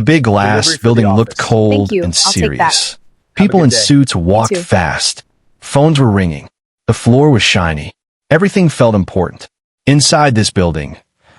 The big glass building looked cold Thank you. and I'll take that. serious. People good in day. suits walked too. fast. Phones were ringing. The floor was shiny. Everything felt important. Inside this building,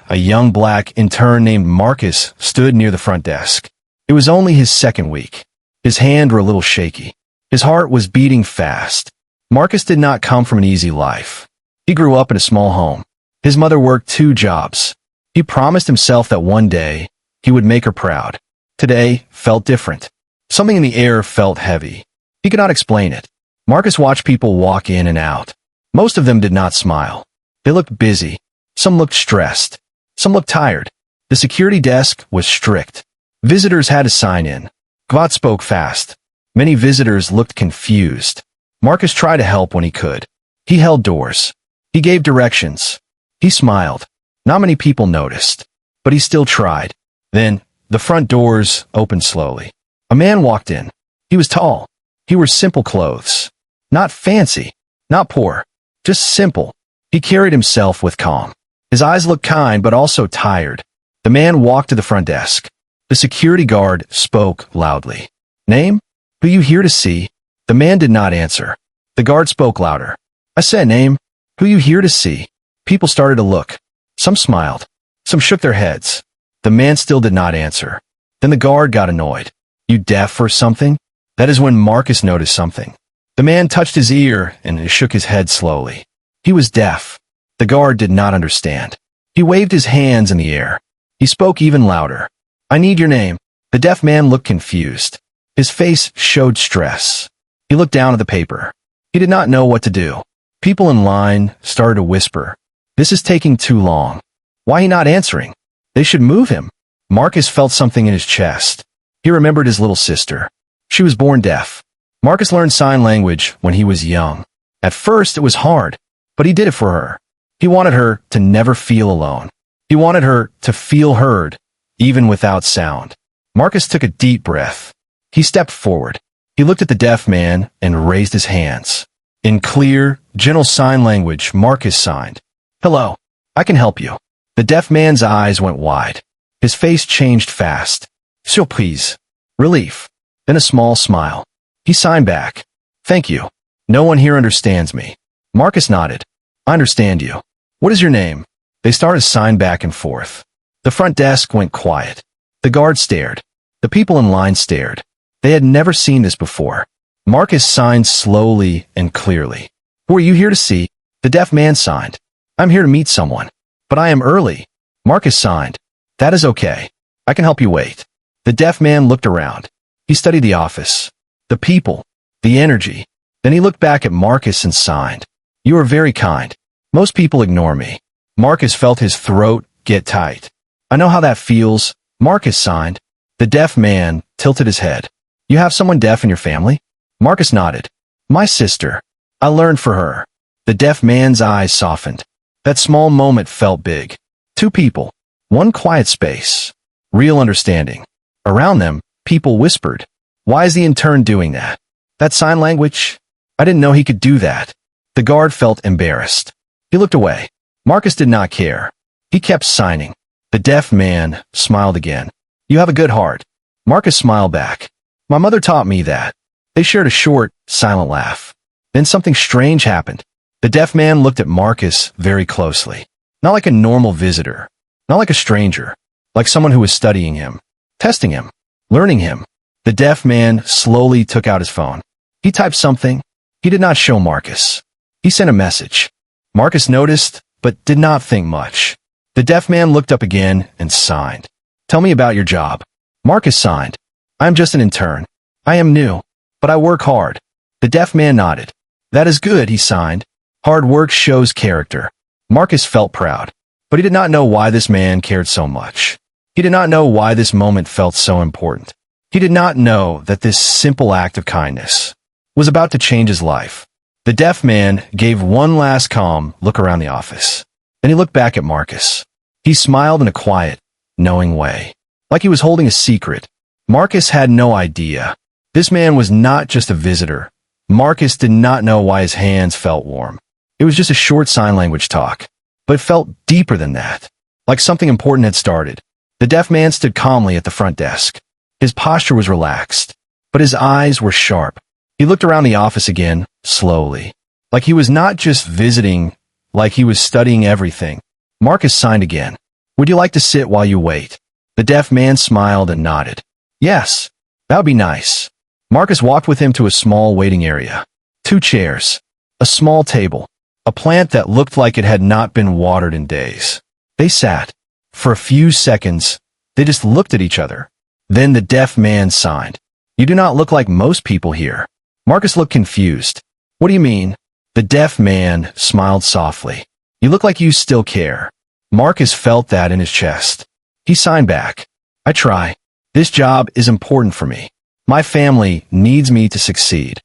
a young black intern named Marcus stood near the front desk. It was only his second week. His hands were a little shaky. His heart was beating fast. Marcus did not come from an easy life. He grew up in a small home. His mother worked 2 jobs. He promised himself that one day he would make her proud. Today felt different. Something in the air felt heavy. He could not explain it. Marcus watched people walk in and out. Most of them did not smile. They looked busy. Some looked stressed. Some looked tired. The security desk was strict. Visitors had to sign in. Gvat spoke fast. Many visitors looked confused. Marcus tried to help when he could. He held doors. He gave directions. He smiled. Not many people noticed, but he still tried. Then, the front doors opened slowly. A man walked in. He was tall. He wore simple clothes. Not fancy. Not poor. Just simple. He carried himself with calm. His eyes looked kind but also tired. The man walked to the front desk. The security guard spoke loudly. Name? Who you here to see? The man did not answer. The guard spoke louder. I said name. Who you here to see? People started to look. Some smiled. Some shook their heads. The man still did not answer. Then the guard got annoyed. You deaf or something? That is when Marcus noticed something. The man touched his ear and shook his head slowly. He was deaf. The guard did not understand. He waved his hands in the air. He spoke even louder. I need your name. The deaf man looked confused. His face showed stress. He looked down at the paper. He did not know what to do. People in line started to whisper. This is taking too long. Why he not answering? They should move him. Marcus felt something in his chest. He remembered his little sister. She was born deaf. Marcus learned sign language when he was young. At first, it was hard, but he did it for her. He wanted her to never feel alone. He wanted her to feel heard, even without sound. Marcus took a deep breath. He stepped forward. He looked at the deaf man and raised his hands. In clear, gentle sign language, Marcus signed. Hello, I can help you. The deaf man's eyes went wide. His face changed fast. Surprise. Relief. Then a small smile. He signed back. Thank you. No one here understands me. Marcus nodded. I understand you. What is your name? They started to sign back and forth. The front desk went quiet. The guard stared. The people in line stared. They had never seen this before. Marcus signed slowly and clearly. Who are you here to see? The deaf man signed. I'm here to meet someone. But I am early. Marcus signed. That is okay. I can help you wait. The deaf man looked around. He studied the office, the people, the energy. Then he looked back at Marcus and signed. You are very kind. Most people ignore me. Marcus felt his throat get tight. I know how that feels. Marcus signed. The deaf man tilted his head. You have someone deaf in your family? Marcus nodded. My sister. I learned for her. The deaf man's eyes softened. That small moment felt big. 2 people. 1 quiet space. Real understanding. Around them, people whispered. Why is the intern doing that? That sign language? I didn't know he could do that. The guard felt embarrassed. He looked away. Marcus did not care. He kept signing. The deaf man smiled again. You have a good heart. Marcus smiled back. My mother taught me that. They shared a short, silent laugh. Then something strange happened. The deaf man looked at Marcus very closely. Not like a normal visitor. Not like a stranger. Like someone who was studying him. Testing him. Learning him. The deaf man slowly took out his phone. He typed something. He did not show Marcus. He sent a message. Marcus noticed, but did not think much. The deaf man looked up again and signed. Tell me about your job. Marcus signed. I am just an intern. I am new, but I work hard. The deaf man nodded. That is good, he signed. Hard work shows character. Marcus felt proud, but he did not know why this man cared so much. He did not know why this moment felt so important. He did not know that this simple act of kindness was about to change his life. The deaf man gave one last calm look around the office. Then he looked back at Marcus. He smiled in a quiet, knowing way, like he was holding a secret. Marcus had no idea. This man was not just a visitor. Marcus did not know why his hands felt warm. It was just a short sign language talk, but it felt deeper than that, like something important had started. The deaf man stood calmly at the front desk. His posture was relaxed, but his eyes were sharp. He looked around the office again, slowly. Like he was not just visiting, like he was studying everything. Marcus signed again. Would you like to sit while you wait? The deaf man smiled and nodded. Yes, that would be nice. Marcus walked with him to a small waiting area. 2 chairs, a small table, a plant that looked like it had not been watered in days. They sat. For a few seconds, they just looked at each other. Then the deaf man signed. You do not look like most people here. Marcus looked confused. What do you mean? The deaf man smiled softly. You look like you still care. Marcus felt that in his chest. He signed back. I try. This job is important for me. My family needs me to succeed.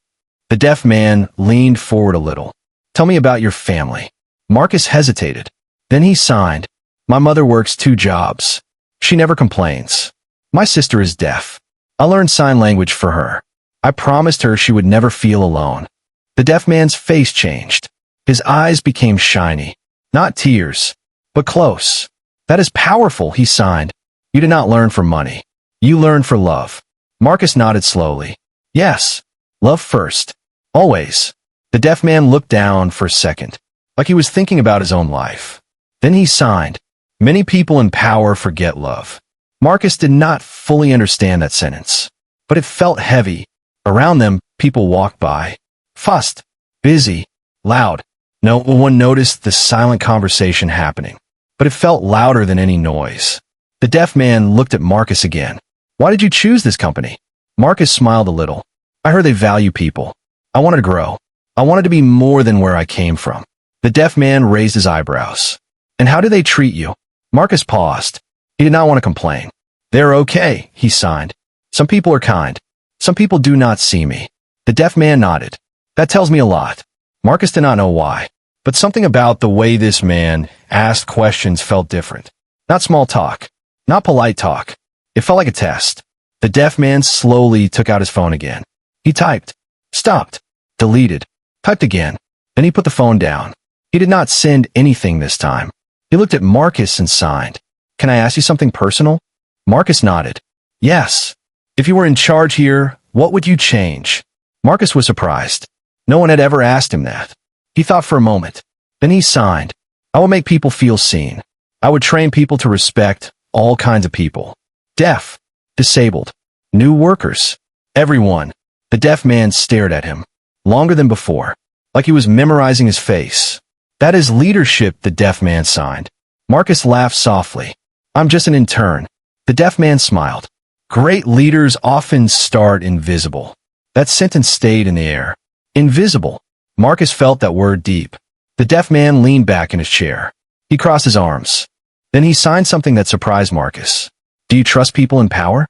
The deaf man leaned forward a little. Tell me about your family. Marcus hesitated. Then he signed. My mother works 2 jobs. She never complains. My sister is deaf. I learned sign language for her. I promised her she would never feel alone. The deaf man's face changed. His eyes became shiny. Not tears, but close. That is powerful, he signed. You did not learn for money. You learned for love. Marcus nodded slowly. Yes, love first. Always. The deaf man looked down for a second, like he was thinking about his own life. Then he signed. Many people in power forget love. Marcus did not fully understand that sentence, but it felt heavy. Around them, people walked by. Fussed, busy, loud. No one noticed the silent conversation happening, but it felt louder than any noise. The deaf man looked at Marcus again. Why did you choose this company? Marcus smiled a little. I heard they value people. I wanted to grow. I wanted to be more than where I came from. The deaf man raised his eyebrows. And how do they treat you? Marcus paused. He did not want to complain. They're okay, he signed. Some people are kind. Some people do not see me. The deaf man nodded. That tells me a lot. Marcus did not know why, but something about the way this man asked questions felt different. Not small talk. Not polite talk. It felt like a test. The deaf man slowly took out his phone again. He typed. Stopped. Deleted. Typed again. Then he put the phone down. He did not send anything this time. He looked at Marcus and signed. Can I ask you something personal? Marcus nodded. Yes. If you were in charge here, what would you change? Marcus was surprised. No one had ever asked him that. He thought for a moment. Then he signed. I will make people feel seen. I would train people to respect all kinds of people. Deaf, disabled, new workers, everyone. The deaf man stared at him, longer than before, like he was memorizing his face. That is leadership, the deaf man signed. Marcus laughed softly. I'm just an intern. The deaf man smiled. Great leaders often start invisible. That sentence stayed in the air. Invisible. Marcus felt that word deep. The deaf man leaned back in his chair. He crossed his arms. Then he signed something that surprised Marcus. Do you trust people in power?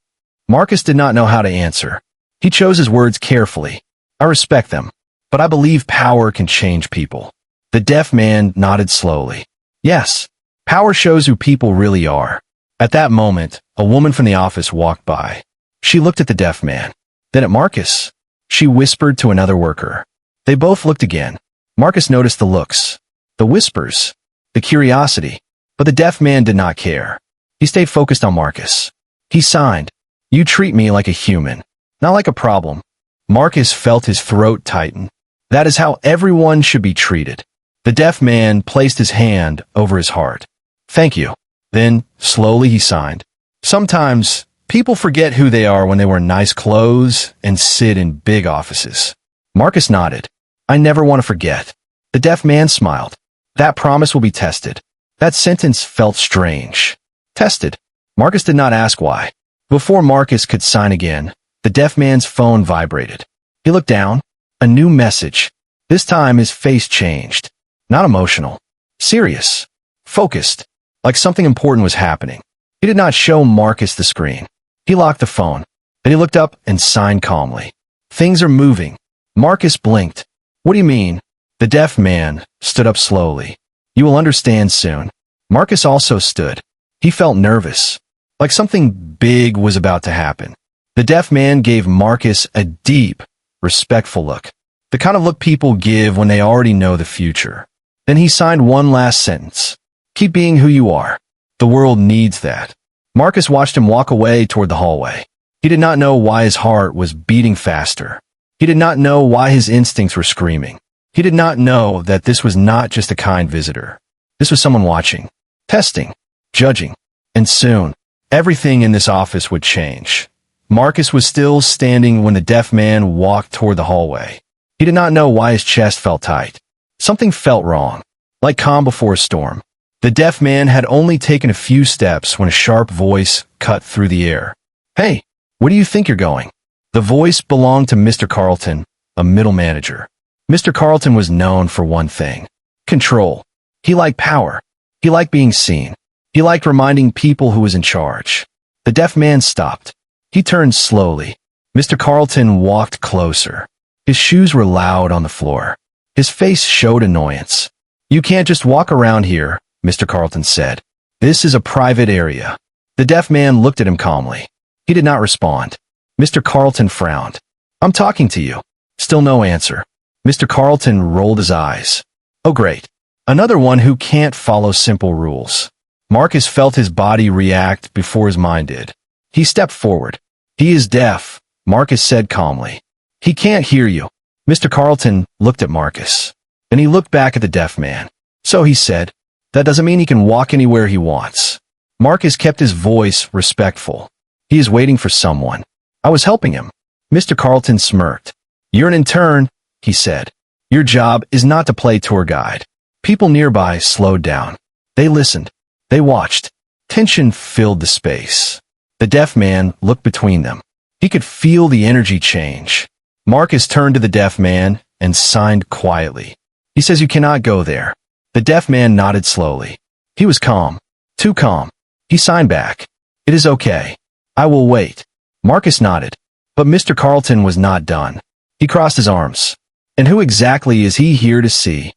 Marcus did not know how to answer. He chose his words carefully. I respect them, but I believe power can change people. The deaf man nodded slowly. Yes, power shows who people really are. At that moment, a woman from the office walked by. She looked at the deaf man, then at Marcus. She whispered to another worker. They both looked again. Marcus noticed the looks, the whispers, the curiosity, but the deaf man did not care. He stayed focused on Marcus. He signed. You treat me like a human, not like a problem. Marcus felt his throat tighten. That is how everyone should be treated. The deaf man placed his hand over his heart. Thank you. Then, slowly he signed. Sometimes, people forget who they are when they wear nice clothes and sit in big offices. Marcus nodded. I never want to forget. The deaf man smiled. That promise will be tested. That sentence felt strange. Tested. Marcus did not ask why. Before Marcus could sign again, the deaf man's phone vibrated. He looked down. A new message. This time his face changed. Not emotional. Serious. Focused. Like something important was happening. He did not show Marcus the screen. He locked the phone. Then he looked up and signed calmly. Things are moving. Marcus blinked. What do you mean? The deaf man stood up slowly. You will understand soon. Marcus also stood. He felt nervous, like something big was about to happen. The deaf man gave Marcus a deep, respectful look, the kind of look people give when they already know the future. Then he signed one last sentence. Keep being who you are. The world needs that. Marcus watched him walk away toward the hallway. He did not know why his heart was beating faster. He did not know why his instincts were screaming. He did not know that this was not just a kind visitor. This was someone watching, testing, judging, and soon, everything in this office would change. Marcus was still standing when the deaf man walked toward the hallway. He did not know why his chest felt tight. Something felt wrong, like calm before a storm. The deaf man had only taken a few steps when a sharp voice cut through the air. "Hey, where do you think you're going?" The voice belonged to Mr. Carlton, a middle manager. Mr. Carlton was known for one thing: control. He liked power. He liked being seen. He liked reminding people who was in charge. The deaf man stopped. He turned slowly. Mr. Carlton walked closer. His shoes were loud on the floor. His face showed annoyance. "You can't just walk around here," Mr. Carlton said. "This is a private area." The deaf man looked at him calmly. He did not respond. Mr. Carlton frowned. "I'm talking to you." Still no answer. Mr. Carlton rolled his eyes. "Oh great. Another one who can't follow simple rules." Marcus felt his body react before his mind did. He stepped forward. "He is deaf," Marcus said calmly. "He can't hear you." Mr. Carlton looked at Marcus. Then he looked back at the deaf man. "So," he said, "that doesn't mean he can walk anywhere he wants." Marcus kept his voice respectful. "He is waiting for someone. I was helping him." Mr. Carlton smirked. "You're an intern," he said. "Your job is not to play tour guide." People nearby slowed down. They listened. They watched. Tension filled the space. The deaf man looked between them. He could feel the energy change. Marcus turned to the deaf man and signed quietly. "He says you cannot go there." The deaf man nodded slowly. He was calm. Too calm. He signed back. "It is okay. I will wait." Marcus nodded. But Mr. Carlton was not done. He crossed his arms. "And who exactly is he here to see?"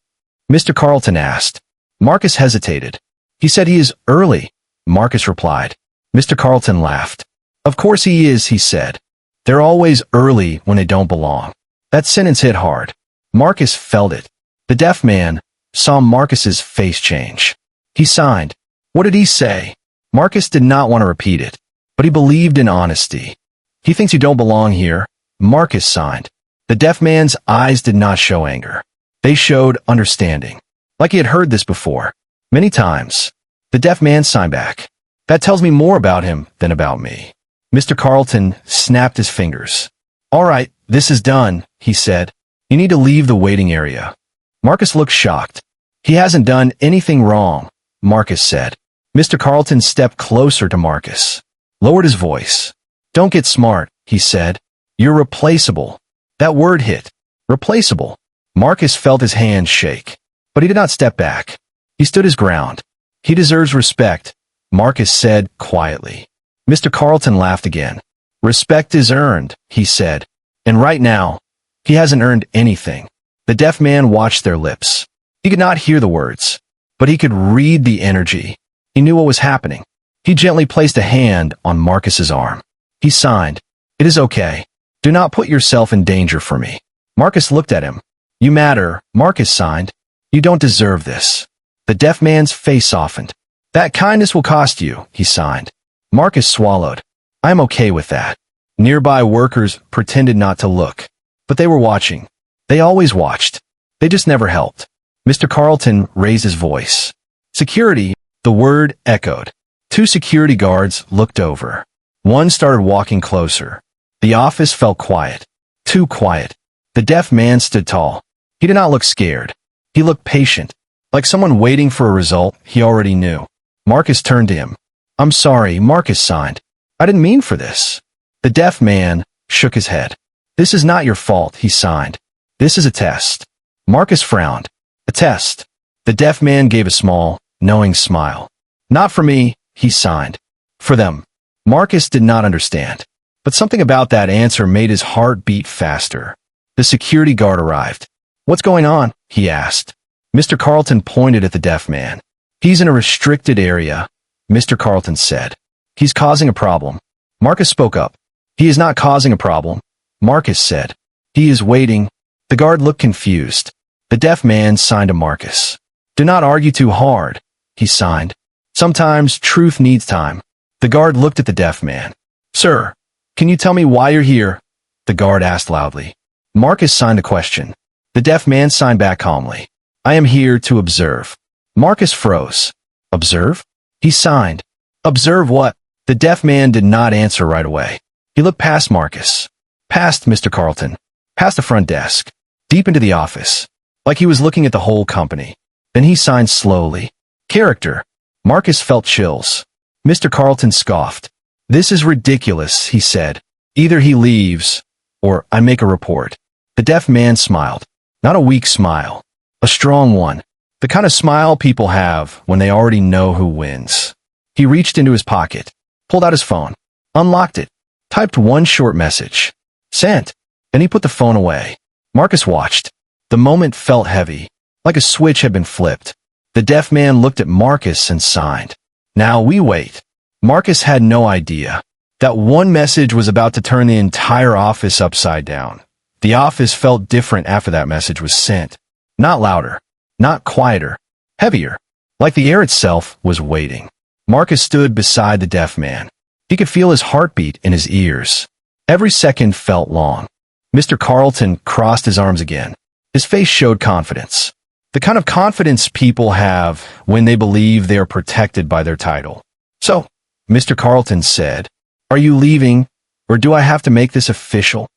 Mr. Carlton asked. Marcus hesitated. "He said he is early," Marcus replied. Mr. Carlton laughed. "Of course he is," he said. "They're always early when they don't belong." That sentence hit hard. Marcus felt it. The deaf man saw Marcus's face change. He signed. What did he say? Marcus did not want to repeat it, but he believed in honesty. "He thinks you don't belong here." Marcus signed. The deaf man's eyes did not show anger. They showed understanding. Like he had heard this before. Many times. The deaf man signed back. "That tells me more about him than about me." Mr. Carlton snapped his fingers. "All right, this is done," he said. "You need to leave the waiting area." Marcus looked shocked. "He hasn't done anything wrong," Marcus said. Mr. Carlton stepped closer to Marcus. Lowered his voice. "Don't get smart," he said. "You're replaceable." That word hit. Replaceable. Marcus felt his hand shake. But he did not step back. He stood his ground. "He deserves respect," Marcus said quietly. Mr. Carlton laughed again. "Respect is earned," he said. "And right now, he hasn't earned anything." The deaf man watched their lips. He could not hear the words, but he could read the energy. He knew what was happening. He gently placed a hand on Marcus's arm. He signed. "It is okay. Do not put yourself in danger for me." Marcus looked at him. "You matter," Marcus signed. "You don't deserve this." The deaf man's face softened. "That kindness will cost you," he signed. Marcus swallowed. "I am okay with that." Nearby workers pretended not to look. But they were watching. They always watched. They just never helped. Mr. Carlton raised his voice. "Security," the word echoed. Two security guards looked over. One started walking closer. The office felt quiet. Too quiet. The deaf man stood tall. He did not look scared. He looked patient, like someone waiting for a result he already knew. Marcus turned to him. "I'm sorry," Marcus signed. "I didn't mean for this." The deaf man shook his head. "This is not your fault," he signed. "This is a test." Marcus frowned. "A test." The deaf man gave a small, knowing smile. "Not for me," he signed. "For them." Marcus did not understand. But something about that answer made his heart beat faster. The security guard arrived. "What's going on?" he asked. Mr. Carlton pointed at the deaf man. "He's in a restricted area," Mr. Carlton said. "He's causing a problem." Marcus spoke up. "He is not causing a problem," Marcus said. "He is waiting." The guard looked confused. The deaf man signed to Marcus. "Do not argue too hard," he signed. "Sometimes truth needs time." The guard looked at the deaf man. "Sir, Can you tell me why you're here? The guard asked loudly. Marcus signed a question. The deaf man signed back calmly. I am here to observe. Marcus froze. Observe? He signed. Observe what? The deaf man did not answer right away. He looked past Marcus, past Mr. Carlton, past the front desk, deep into the office, like he was looking at the whole company. Then he signed slowly. Character. Marcus felt chills. Mr. Carlton scoffed. This is ridiculous, he said. Either he leaves, or I make a report. The deaf man smiled. Not a weak smile. A strong one. The kind of smile people have when they already know who wins. He reached into his pocket, pulled out his phone, unlocked it, typed one short message. Sent. Then he put the phone away. Marcus watched. The moment felt heavy, like a switch had been flipped. The deaf man looked at Marcus and signed. Now we wait. Marcus had no idea that one message was about to turn the entire office upside down. The office felt different after that message was sent. Not louder, not quieter, heavier, like the air itself was waiting. Marcus stood beside the deaf man. He could feel his heartbeat in his ears. Every second felt long. Mr. Carlton crossed his arms again. His face showed confidence. The kind of confidence people have when they believe they are protected by their title. So, Mr. Carlton said, are you leaving, or do I have to make this official?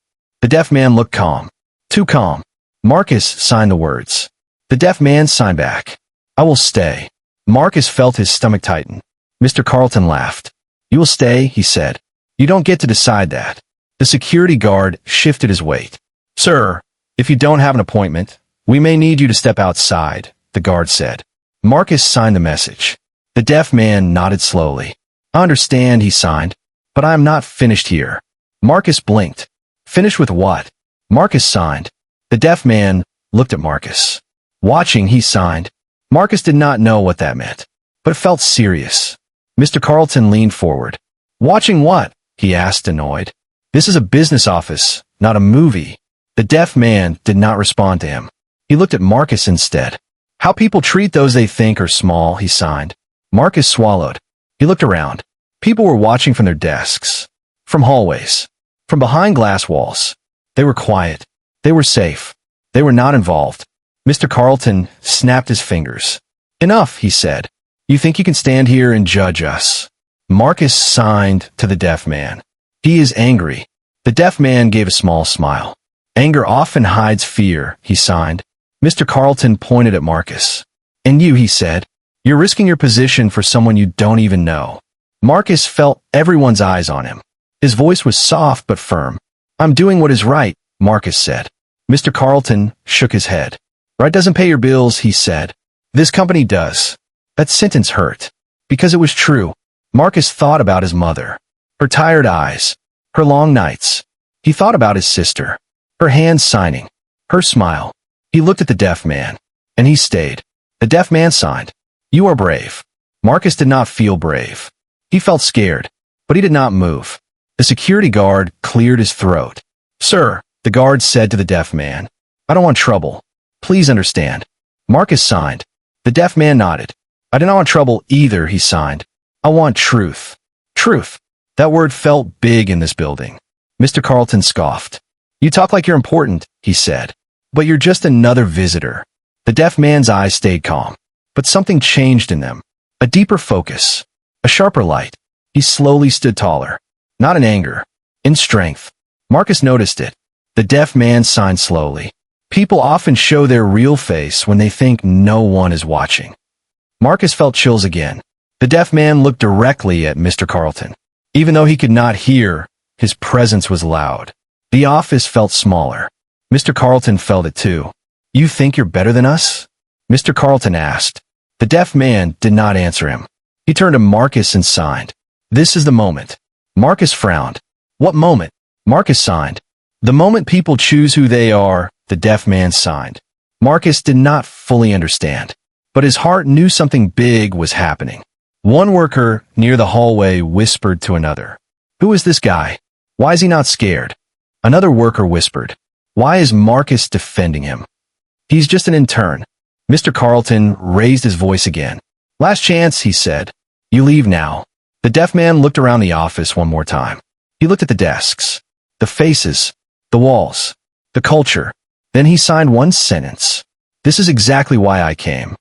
The deaf man looked calm. Too calm. Marcus signed the words. The deaf man signed back. I will stay. Marcus felt his stomach tighten. Mr. Carlton laughed. You will stay, he said. You don't get to decide that. The security guard shifted his weight. Sir, if you don't have an appointment, we may need you to step outside, the guard said. Marcus signed the message. The deaf man nodded slowly. I understand, he signed, but I am not finished here. Marcus blinked. Finished with what? Marcus signed. The deaf man looked at Marcus. Watching, he signed. Marcus did not know what that meant, but it felt serious. Mr. Carlton leaned forward. Watching what? He asked, annoyed. This is a business office, not a movie. The deaf man did not respond to him. He looked at Marcus instead. How people treat those they think are small, he signed. Marcus swallowed. He looked around. People were watching from their desks, from hallways, from behind glass walls. They were quiet. They were safe. They were not involved. Mr. Carlton snapped his fingers. Enough, he said. You think you can stand here and judge us? Marcus signed to the deaf man. He is angry. The deaf man gave a small smile. Anger often hides fear, he signed. Mr. Carlton pointed at Marcus. And you, he said. You're risking your position for someone you don't even know. Marcus felt everyone's eyes on him. His voice was soft but firm. I'm doing what is right, Marcus said. Mr. Carlton shook his head. Right doesn't pay your bills, he said. This company does. That sentence hurt. Because it was true. Marcus thought about his mother. Her tired eyes. Her long nights. He thought about his sister. Her hands signing. Her smile. He looked at the deaf man. And he stayed. The deaf man signed. You are brave. Marcus did not feel brave. He felt scared. But he did not move. The security guard cleared his throat. Sir, the guard said to the deaf man. I don't want trouble. Please understand. Marcus signed. The deaf man nodded. I do not want trouble either, he signed. I want truth. Truth. That word felt big in this building. Mr. Carlton scoffed. You talk like you're important, he said. But you're just another visitor. The deaf man's eyes stayed calm. But something changed in them. A deeper focus. A sharper light. He slowly stood taller. Not in anger. In strength. Marcus noticed it. The deaf man signed slowly. People often show their real face when they think no one is watching. Marcus felt chills again. The deaf man looked directly at Mr. Carlton. Even though he could not hear, his presence was loud. The office felt smaller. Mr. Carlton felt it too. You think you're better than us? Mr. Carlton asked. The deaf man did not answer him. He turned to Marcus and signed. This is the moment. Marcus frowned. What moment? Marcus signed. The moment people choose who they are, the deaf man signed. Marcus did not fully understand, but his heart knew something big was happening. One worker near the hallway whispered to another. Who is this guy? Why is he not scared? Another worker whispered. Why is Marcus defending him? He's just an intern. Mr. Carlton raised his voice again. Last chance, he said. You leave now. The deaf man looked around the office one more time. He looked at the desks, the faces, the walls, the culture. Then he signed one sentence. This is exactly why I came.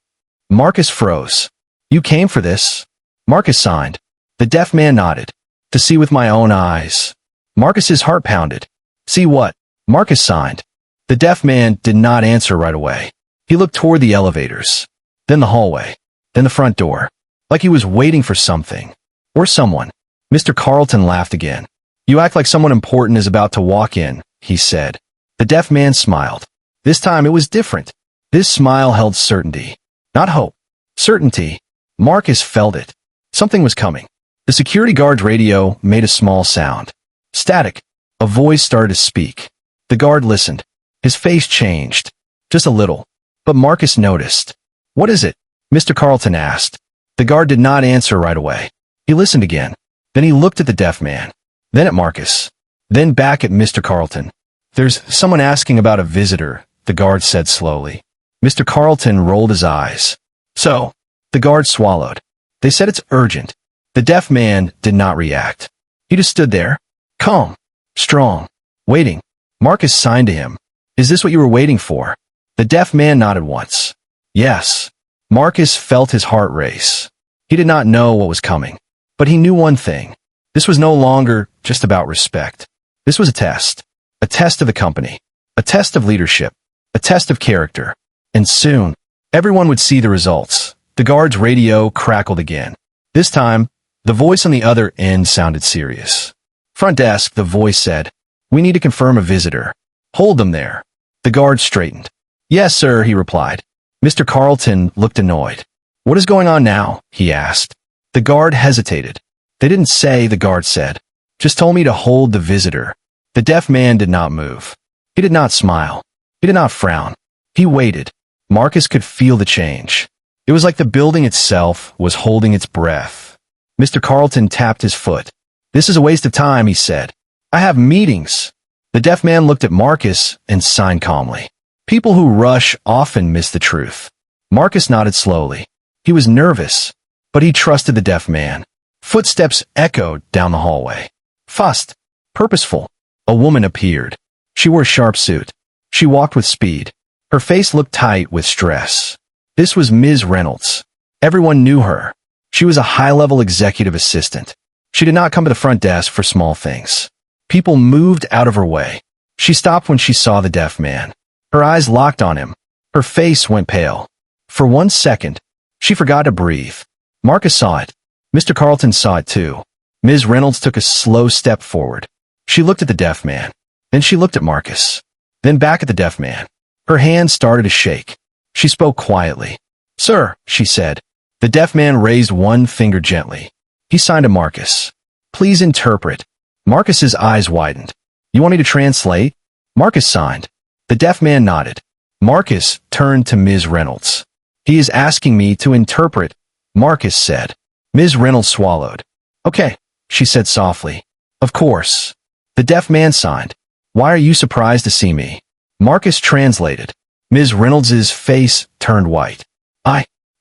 Marcus froze. You came for this? Marcus signed. The deaf man nodded. To see with my own eyes. Marcus's heart pounded. See what? Marcus signed. The deaf man did not answer right away. He looked toward the elevators, then the hallway, then the front door, like he was waiting for something. Or someone. Mr. Carlton laughed again. You act like someone important is about to walk in, he said. The deaf man smiled. This time it was different. This smile held certainty. Not hope. Certainty. Marcus felt it. Something was coming. The security guard's radio made a small sound. Static. A voice started to speak. The guard listened. His face changed. Just a little. But Marcus noticed. What is it? Mr. Carlton asked. The guard did not answer right away. He listened again. Then he looked at the deaf man. Then at Marcus. Then back at Mr. Carlton. There's someone asking about a visitor, the guard said slowly. Mr. Carlton rolled his eyes. So? The guard swallowed. They said it's urgent. The deaf man did not react. He just stood there. Calm. Strong. Waiting. Marcus signed to him. Is this what you were waiting for? The deaf man nodded once. Yes. Marcus felt his heart race. He did not know what was coming. But he knew one thing. This was no longer just about respect. This was a test. A test of the company. A test of leadership. A test of character. And soon, everyone would see the results. The guard's radio crackled again. This time, the voice on the other end sounded serious. Front desk, the voice said. We need to confirm a visitor. Hold them there. The guard straightened. Yes, sir, he replied. Mr. Carlton looked annoyed. What is going on now? He asked. The guard hesitated. They didn't say, the guard said. Just told me to hold the visitor. The deaf man did not move. He did not smile. He did not frown. He waited. Marcus could feel the change. It was like the building itself was holding its breath. Mr. Carlton tapped his foot. This is a waste of time, he said. I have meetings. The deaf man looked at Marcus and signed calmly. People who rush often miss the truth. Marcus nodded slowly. He was nervous, but he trusted the deaf man. Footsteps echoed down the hallway. Fussed. Purposeful. A woman appeared. She wore a sharp suit. She walked with speed. Her face looked tight with stress. This was Ms. Reynolds. Everyone knew her. She was a high-level executive assistant. She did not come to the front desk for small things. People moved out of her way. She stopped when she saw the deaf man. Her eyes locked on him. Her face went pale. For 1 second, she forgot to breathe. Marcus saw it. Mr. Carlton saw it too. Ms. Reynolds took a slow step forward. She looked at the deaf man. Then she looked at Marcus. Then back at the deaf man. Her hand started to shake. She spoke quietly. Sir, she said. The deaf man raised one finger gently. He signed to Marcus. Please interpret. Marcus's eyes widened. You want me to translate? Marcus signed. The deaf man nodded. Marcus turned to Ms. Reynolds. He is asking me to interpret, Marcus said. Ms. Reynolds swallowed. Okay, she said softly. Of course. The deaf man signed. Why are you surprised to see me? Marcus translated. Ms. Reynolds's face turned white.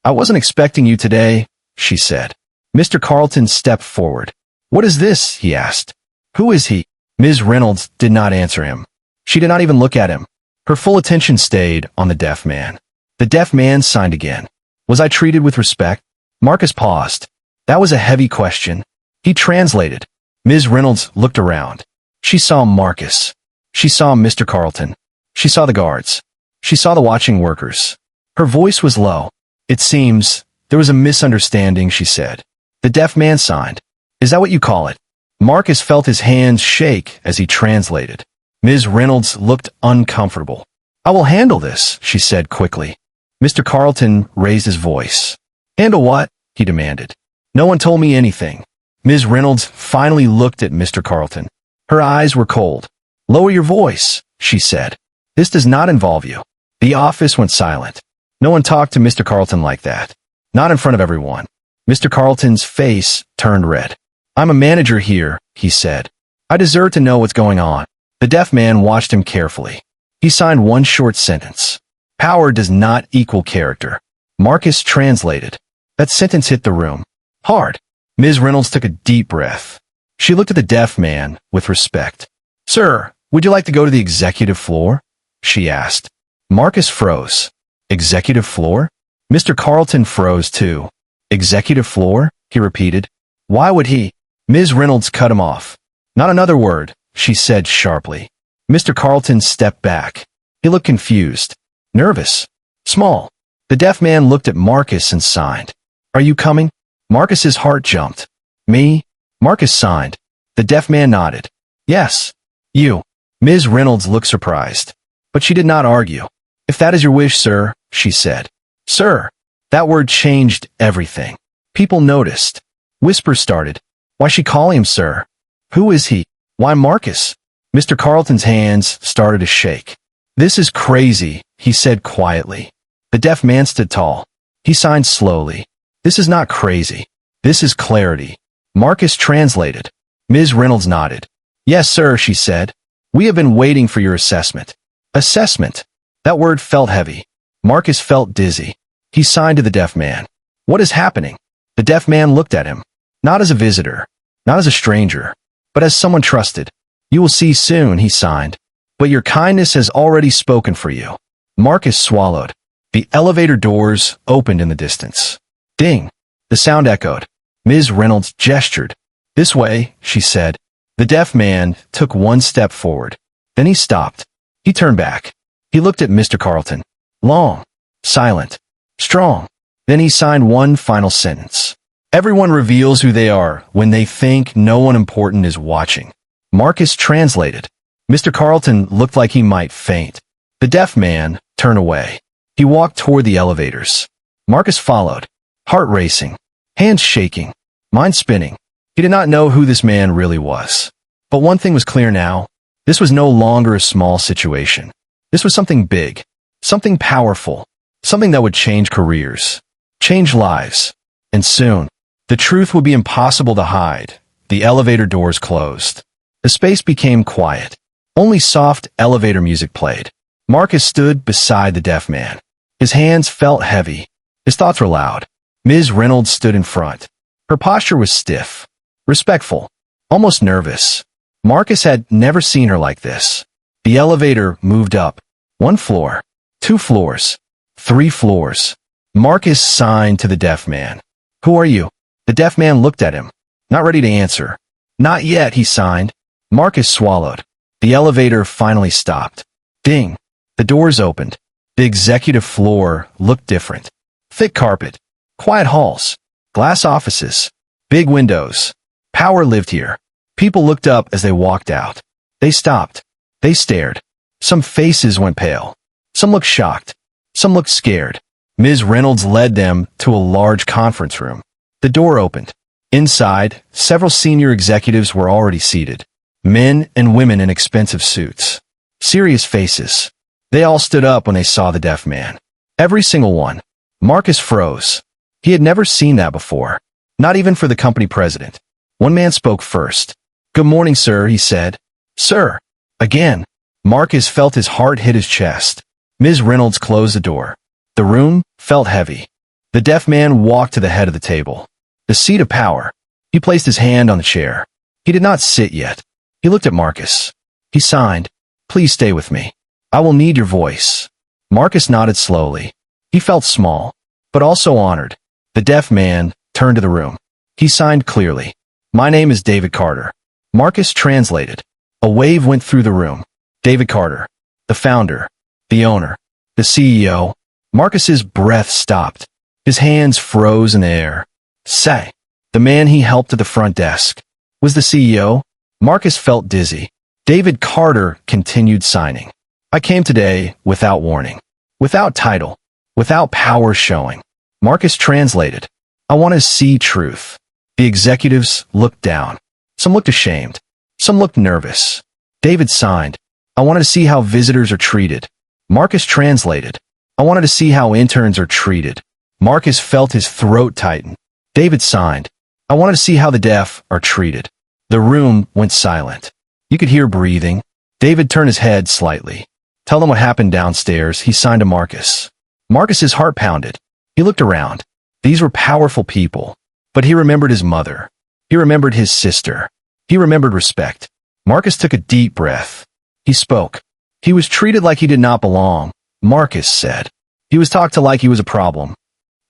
I wasn't expecting you today, she said. Mr. Carlton stepped forward. What is this? He asked. Who is he? Ms. Reynolds did not answer him. She did not even look at him. Her full attention stayed on the deaf man. The deaf man signed again. Was I treated with respect? Marcus paused. That was a heavy question. He translated. Ms. Reynolds looked around. She saw Marcus. She saw Mr. Carlton. She saw the guards. She saw the watching workers. Her voice was low. It seems there was a misunderstanding, she said. The deaf man signed. Is that what you call it? Marcus felt his hands shake as he translated. Ms. Reynolds looked uncomfortable. I will handle this, she said quickly. Mr. Carlton raised his voice. Handle what? He demanded. No one told me anything. Ms. Reynolds finally looked at Mr. Carlton. Her eyes were cold. Lower your voice, she said. This does not involve you. The office went silent. No one talked to Mr. Carlton like that. Not in front of everyone. Mr. Carlton's face turned red. I'm a manager here, he said. I deserve to know what's going on. The deaf man watched him carefully. He signed one short sentence. Power does not equal character. Marcus translated. That sentence hit the room. Hard. Ms. Reynolds took a deep breath. She looked at the deaf man with respect. "Sir, would you like to go to the executive floor?" she asked. Marcus froze. Executive floor? Mr. Carlton froze too. Executive floor? He repeated. Why would he? Ms. Reynolds cut him off. Not another word, she said sharply. Mr. Carlton stepped back. He looked confused. Nervous. Small. The deaf man looked at Marcus and signed. Are you coming? Marcus's heart jumped. Me? Marcus signed. The deaf man nodded. Yes. You. Ms. Reynolds looked surprised. But she did not argue. If that is your wish, sir, she said. Sir. That word changed everything. People noticed. Whispers started. Why she calling him sir? Who is he? Why Marcus? Mr. Carlton's hands started to shake. This is crazy, he said quietly. The deaf man stood tall. He signed slowly. This is not crazy. This is clarity. Marcus translated. Ms. Reynolds nodded. Yes, sir, she said. We have been waiting for your assessment. Assessment. That word felt heavy. Marcus felt dizzy. He signed to the deaf man. What is happening? The deaf man looked at him. Not as a visitor. Not as a stranger. But as someone trusted. You will see soon, he signed. But your kindness has already spoken for you. Marcus swallowed. The elevator doors opened in the distance. Ding. The sound echoed. Ms. Reynolds gestured. This way, she said. The deaf man took one step forward. Then he stopped. He turned back. He looked at Mr. Carlton. Long. Silent. Strong. Then he signed one final sentence. Everyone reveals who they are when they think no one important is watching. Marcus translated. Mr. Carlton looked like he might faint. The deaf man turned away. He walked toward the elevators. Marcus followed. Heart racing. Hands shaking. Mind spinning. He did not know who this man really was. But one thing was clear now. This was no longer a small situation. This was something big. Something powerful. Something that would change careers. Change lives. And soon. The truth would be impossible to hide. The elevator doors closed. The space became quiet. Only soft elevator music played. Marcus stood beside the deaf man. His hands felt heavy. His thoughts were loud. Ms. Reynolds stood in front. Her posture was stiff. Respectful. Almost nervous. Marcus had never seen her like this. The elevator moved up. 1 floor. 2 floors. 3 floors. Marcus signed to the deaf man. Who are you? The deaf man looked at him. Not ready to answer. Not yet, he signed. Marcus swallowed. The elevator finally stopped. Ding. The doors opened. The executive floor looked different. Thick carpet. Quiet halls. Glass offices. Big windows. Power lived here. People looked up as they walked out. They stopped. They stared. Some faces went pale. Some looked shocked. Some looked scared. Ms. Reynolds led them to a large conference room. The door opened. Inside, several senior executives were already seated. Men and women in expensive suits. Serious faces. They all stood up when they saw the deaf man. Every single one. Marcus froze. He had never seen that before. Not even for the company president. One man spoke first. Good morning, sir, he said. Sir. Again. Marcus felt his heart hit his chest. Ms. Reynolds closed the door. The room felt heavy. The deaf man walked to the head of the table. The seat of power. He placed his hand on the chair. He did not sit yet. He looked at Marcus. He signed. Please stay with me. I will need your voice. Marcus nodded slowly. He felt small, but also honored. The deaf man turned to the room. He signed clearly. My name is David Carter. Marcus translated. A wave went through the room. David Carter. The founder. The owner. The CEO. Marcus's breath stopped. His hands froze in the air. Say. The man he helped to the front desk. Was the CEO? Marcus felt dizzy. David Carter continued signing. I came today without warning. Without title. Without power showing. Marcus translated. I want to see truth. The executives looked down. Some looked ashamed. Some looked nervous. David signed. I wanted to see how visitors are treated. Marcus translated. I wanted to see how interns are treated. Marcus felt his throat tighten. David signed. I wanted to see how the deaf are treated. The room went silent. You could hear breathing. David turned his head slightly. Tell them what happened downstairs, he signed to Marcus. Marcus's heart pounded. He looked around. These were powerful people. But he remembered his mother. He remembered his sister. He remembered respect. Marcus took a deep breath. He spoke. He was treated like he did not belong, Marcus said. He was talked to like he was a problem.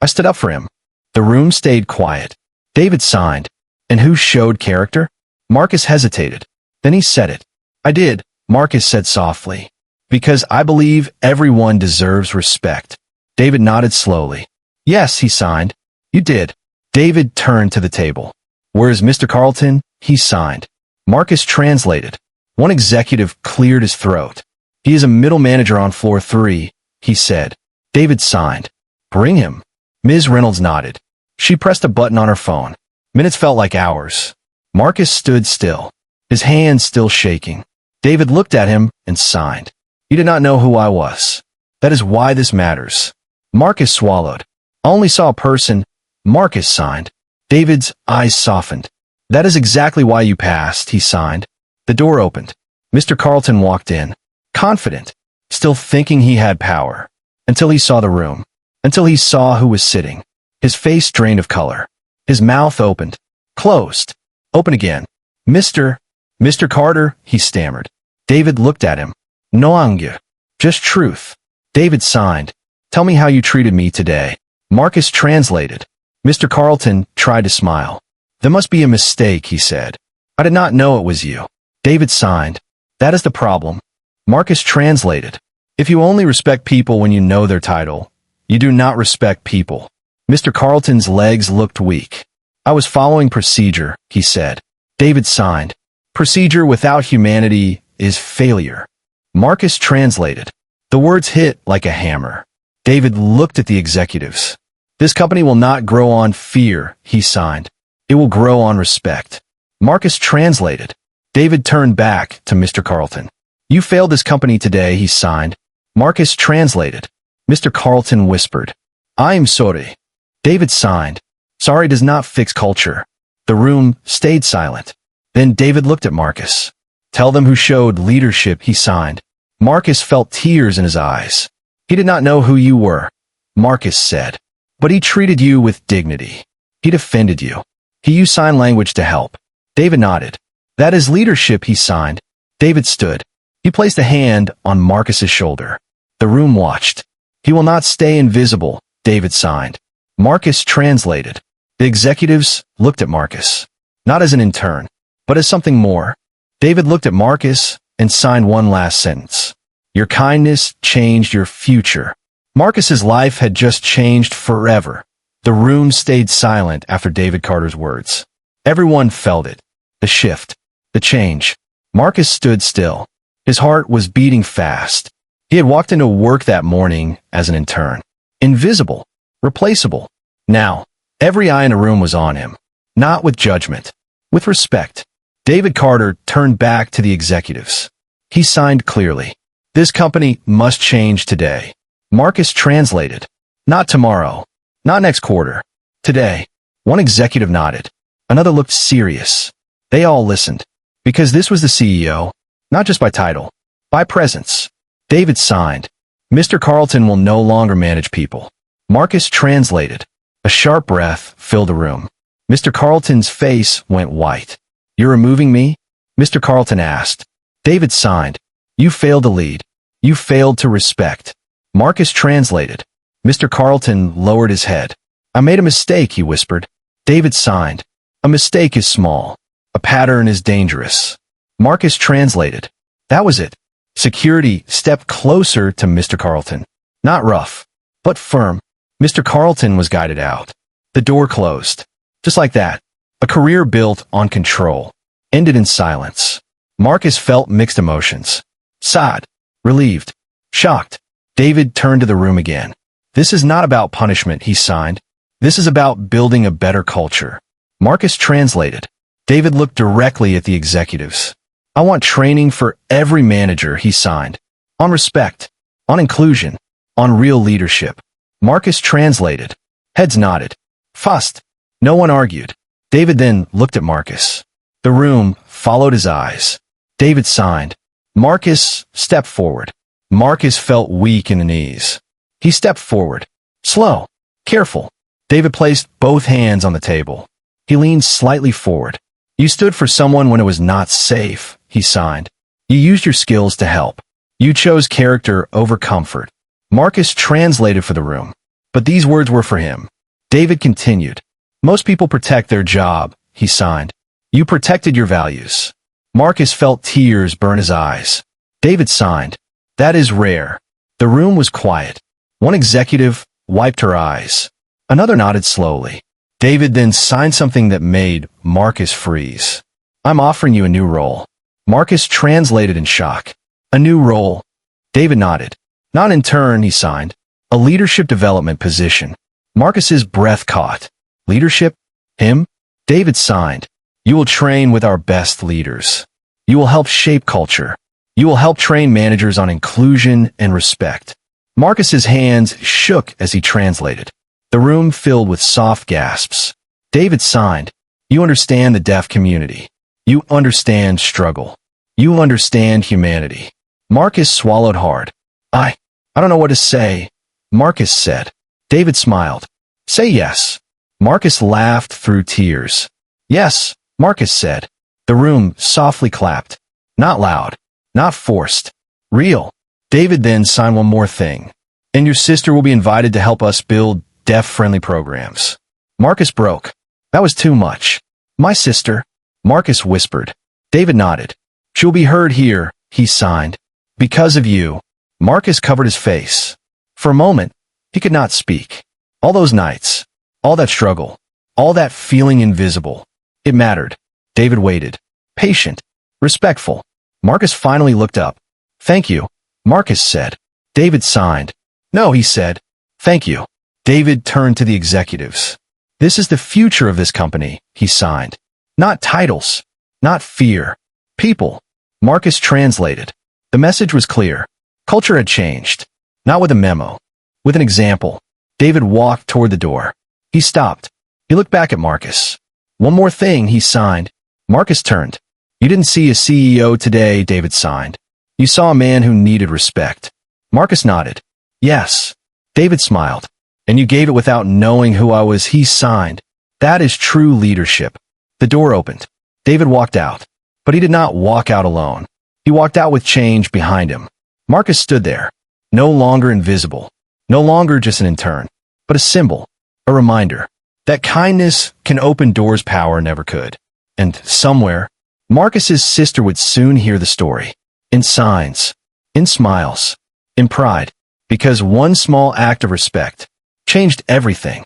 I stood up for him. The room stayed quiet. David signed. And who showed character? Marcus hesitated. Then he said it. I did, Marcus said softly. Because I believe everyone deserves respect. David nodded slowly. Yes, he signed. You did. David turned to the table. Where is Mr. Carlton? He signed. Marcus translated. One executive cleared his throat. He is a middle manager on floor 3, he said. David signed. Bring him. Ms. Reynolds nodded. She pressed a button on her phone. Minutes felt like hours. Marcus stood still, his hands still shaking. David looked at him and signed. You did not know who I was. That is why this matters. Marcus swallowed. I only saw a person. Marcus signed. David's eyes softened. That is exactly why you passed, he signed. The door opened. Mr. Carlton walked in, confident, still thinking he had power, until he saw the room, until he saw who was sitting. His face drained of color. His mouth opened, closed, open again. Mr. Carter, he stammered. David looked at him. No anger, just truth. David signed. Tell me how you treated me today. Marcus translated. Mr. Carlton tried to smile. There must be a mistake, he said. I did not know it was you. David signed. That is the problem. Marcus translated. If you only respect people when you know their title, you do not respect people. Mr. Carlton's legs looked weak. I was following procedure, he said. David signed. Procedure without humanity is failure. Marcus translated. The words hit like a hammer. David looked at the executives. This company will not grow on fear, he signed. It will grow on respect. Marcus translated. David turned back to Mr. Carlton. You failed this company today, he signed. Marcus translated. Mr. Carlton whispered. I am sorry. David signed. Sorry does not fix culture. The room stayed silent. Then David looked at Marcus. Tell them who showed leadership, he signed. Marcus felt tears in his eyes. He did not know who you were, Marcus said. But he treated you with dignity. He defended you. He used sign language to help. David nodded. That is leadership, he signed. David stood. He placed a hand on Marcus's shoulder. The room watched. He will not stay invisible, David signed. Marcus translated. The executives looked at Marcus. Not as an intern, but as something more. David looked at Marcus and signed one last sentence. Your kindness changed your future. Marcus's life had just changed forever. The room stayed silent after David Carter's words. Everyone felt it. The shift. The change. Marcus stood still. His heart was beating fast. He had walked into work that morning as an intern. Invisible. Replaceable. Now, every eye in the room was on him. Not with judgment. With respect. David Carter turned back to the executives. He signed clearly. This company must change today. Marcus translated. Not tomorrow. Not next quarter. Today. One executive nodded. Another looked serious. They all listened. Because this was the CEO, not just by title, by presence. David signed. Mr. Carlton will no longer manage people. Marcus translated. A sharp breath filled the room. Mr. Carlton's face went white. You're removing me? Mr. Carlton asked. David signed. You failed to lead. You failed to respect. Marcus translated. Mr. Carlton lowered his head. I made a mistake, he whispered. David signed. A mistake is small. A pattern is dangerous. Marcus translated. That was it. Security stepped closer to Mr. Carlton. Not rough, but firm. Mr. Carlton was guided out. The door closed. Just like that. A career built on control. Ended in silence. Marcus felt mixed emotions. Sad. Relieved. Shocked. David turned to the room again. This is not about punishment, he signed. This is about building a better culture. Marcus translated. David looked directly at the executives. I want training for every manager, he signed. On respect. On inclusion. On real leadership. Marcus translated. Heads nodded. Fast. No one argued. David then looked at Marcus. The room followed his eyes. David signed. Marcus stepped forward. Marcus felt weak in the knees. He stepped forward. Slow. Careful. David placed both hands on the table. He leaned slightly forward. You stood for someone when it was not safe, he signed. You used your skills to help. You chose character over comfort. Marcus translated for the room, but these words were for him. David continued. Most people protect their job, he signed. You protected your values. Marcus felt tears burn his eyes. David signed. That is rare. The room was quiet. One executive wiped her eyes. Another nodded slowly. David then signed something that made Marcus freeze. I'm offering you a new role. Marcus translated in shock. A new role. David nodded. Not intern, he signed. A leadership development position. Marcus's breath caught. Leadership? Him? David signed. You will train with our best leaders. You will help shape culture. You will help train managers on inclusion and respect. Marcus's hands shook as he translated. The room filled with soft gasps. David signed. You understand the deaf community. You understand struggle. You understand humanity. Marcus swallowed hard. I don't know what to say, Marcus said. David smiled. Say yes. Marcus laughed through tears. Yes, Marcus said. The room softly clapped. Not loud. Not forced. Real. David then signed one more thing. And your sister will be invited to help us build deaf-friendly programs. Marcus broke. That was too much. My sister? Marcus whispered. David nodded. She'll be heard here, he signed. Because of you. Marcus covered his face. For a moment, he could not speak. All those nights, all that struggle, all that feeling invisible. It mattered. David waited. Patient. Respectful. Marcus finally looked up. Thank you, Marcus said. David signed. No, he said. Thank you. David turned to the executives. This is the future of this company, he signed. Not titles. Not fear. People. Marcus translated. The message was clear. Culture had changed. Not with a memo. With an example. David walked toward the door. He stopped. He looked back at Marcus. One more thing, he signed. Marcus turned. You didn't see a CEO today, David signed. You saw a man who needed respect. Marcus nodded. Yes. David smiled. And you gave it without knowing who I was, he signed. That is true leadership. The door opened. David walked out. But he did not walk out alone. He walked out with change behind him. Marcus stood there. No longer invisible. No longer just an intern. But a symbol. A reminder. That kindness can open doors power never could. And somewhere, Marcus's sister would soon hear the story. In signs. In smiles. In pride. Because one small act of respect changed everything.